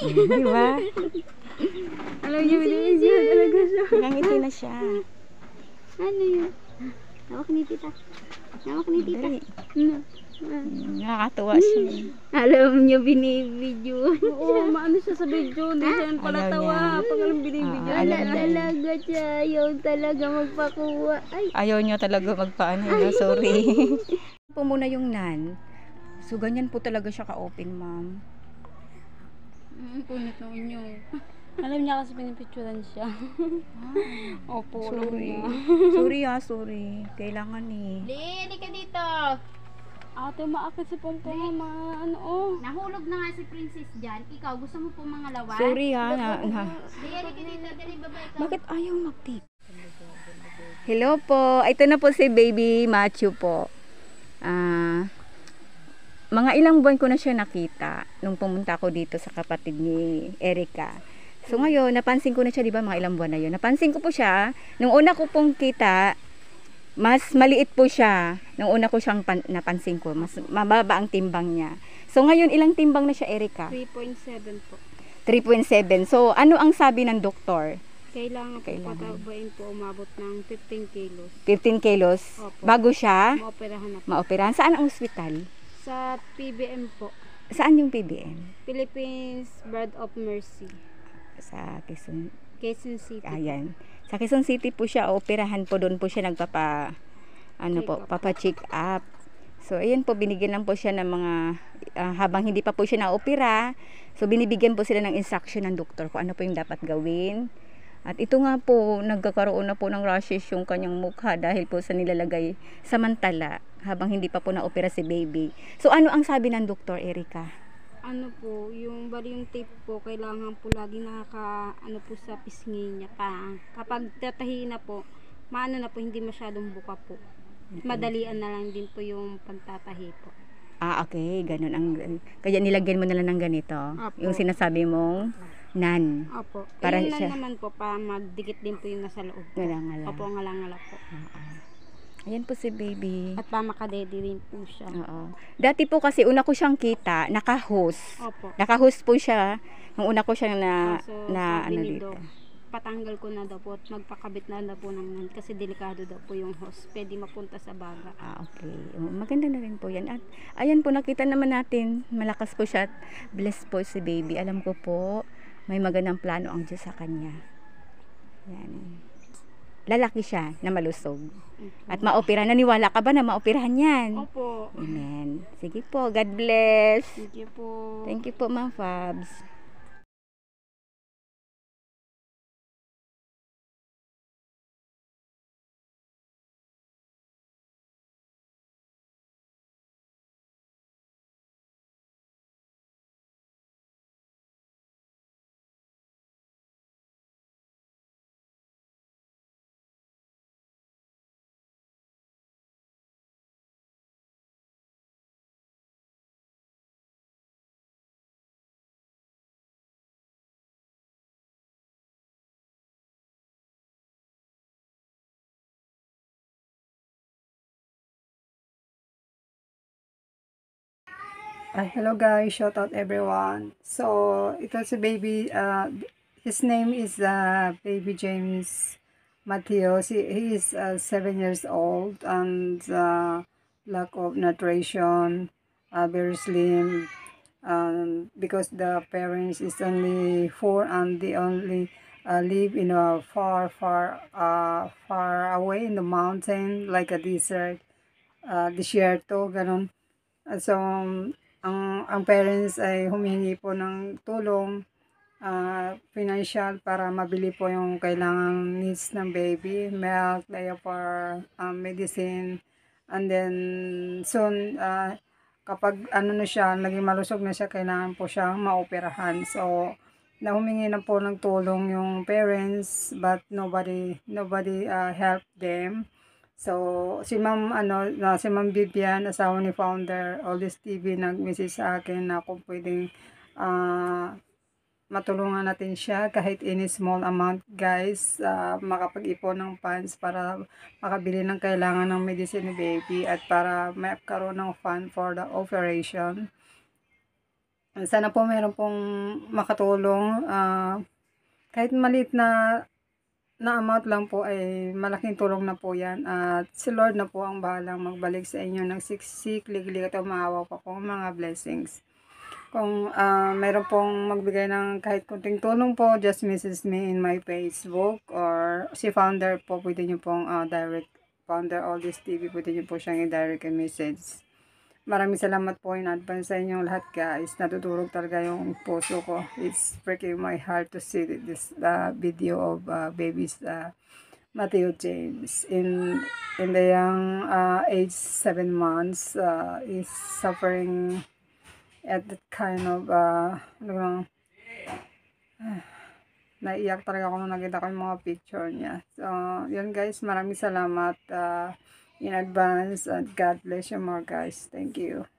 Di ba? Alam niyo, binibidyo talaga siya. Nangiti na siya. Ano yun? Hawak ni tita. Hawak ni tita. Dali. No. Nakakatuwa siya. Alam niyo, binibidyo. Oo, maano siya sa video. Hindi siya yung palatawa. Pag alam binibidyo. Alaga siya. Ayaw talaga magpakuha. Ay. Ayaw niya talaga magpaano. No? Sorry. Po muna yung nan. So, ganyan po talaga siya ka-open, ma'am. Punit na inyo. Alam niya kasi pinipicturan siya. Opo, Sorry. Sorry. Kailangan eh. Lili ka dito. Ate, maakit si Pompong ano. Nahulog na nga si Princess dyan. Ikaw, gusto mo po mga lawan? Sorry ha. Lili ka dito. Dali, babay ka. Bakit ayaw mag-tip? Hello po. Ito na po si Baby Matthew po. Mga ilang buwan ko na siya nakita nung pumunta ako dito sa kapatid ni Erica. So ngayon, napansin ko na siya, di ba, mga ilang buwan na yun. Napansin ko po siya, nung una ko pong kita, mas maliit po siya. Nung una ko siyang napansin ko, mas mababa ang timbang niya. So ngayon, ilang timbang na siya, Erica? 3.7 po. 3.7. So ano ang sabi ng doktor? Kailangan po patabain po umabot ng 15 kilos. 15 kilos? Opo. Bago siya Maoperahan na po. maoperahan. Saan ang ospital? Sa PBM po. Saan yung PBM? Philippines Bird of Mercy. Sa Quezon. Quezon City. Ayan. Sa Quezon City po siya, operahan po, doon po siya papa-check up. So, ayan po, binigyan lang po siya ng mga, habang hindi pa po siya na-opera, so binibigyan po sila ng instruction ng doktor kung ano po yung dapat gawin. At ito nga po, nagkakaroon na po ng rashes yung kanyang mukha dahil po sa nilalagay samantala habang hindi pa po na-opera si baby. So, ano ang sabi ng doktor, Erica? Ano po, yung bali yung tape po, kailangan po lagi ano po sa pisngi niya. Kapag tatahi na po, maano na po, hindi masyadong buka po. Okay. Madalian na lang din po yung pagtatahi po. Okay, ganun ang, kaya nilagyan mo na lang ng ganito. Apo. Yung sinasabi mong nan. Opo. Para Yun lang siya naman po, para magdikit din po yung nasa loob po. Ngala-ngala. Opo, ngala-ngala po. Ayan po si baby. At para makadedi rin po siya. Oo. Dati po kasi una ko siyang kita, naka-hose. Opo. Naka-hose po siya. Nung una ko siyang Kaso, na sabi ano ni dito. Doc, patanggal ko na daw po at magpakabit na daw po ng kasi delikado daw po yung hose. Pwede mapunta sa baga. Okay. Maganda na rin po yan. At ayan po, nakita naman natin, malakas po siya at blessed po si baby. Alam ko po, may magandang plano ang Diyos sa kanya. Yan. Lalaki siya na malusog. At maopera. Naniwala ka ba na maoperahan yan? Opo. Amen. Sige po, God bless. Thank you po. Thank you po, Ma'am Fabs. Hello guys, shout out everyone. So ito si baby, his name is baby James Matheos. He is 7 years old and lack of nutrition, very slim, because the parents is only 4 and they only live in a far away in the mountain, like a desierto, ganon. So ang parents ay humingi po ng tulong, financial, para mabili po yung kailangang needs ng baby, milk, diaper, medicine, and then soon kapag ano na siya, naging malusog na siya, kailangan po siyang maoperahan. So humingi na po ng tulong yung parents, but nobody helped them. So, si Ma'am Vivian, asawa ni founder Oldies TV, nag-message sa akin na kung pwedeng matulungan natin siya kahit any small amount, guys, makapag-ipon ng funds para makabili ng kailangan ng medicine ni baby at para magkaroon ng fund for the operation. Sana po meron pong makatulong, kahit maliit na amount lang po ay malaking tulong na po yan, at si Lord na po ang bahalang magbalik sa inyo ng siksik, liglig at umaawa pa po mga blessings. Kung meron pong magbigay ng kahit kunting tulong po, just message me in my Facebook, or si founder po, pwede nyo pong direct, founder Aldis TV, pwede nyo po siyang i-direct a message. Maraming salamat po in advance sa inyong lahat, guys. Natutulog talaga yung puso ko. It's breaking my heart to see this video of babies Matthew James in the young age 7 months is suffering at that kind of naiyak talaga ako nung nakita ko yung mga picture niya. So, yun guys, maraming salamat in advance, and God bless you more, guys. Thank you.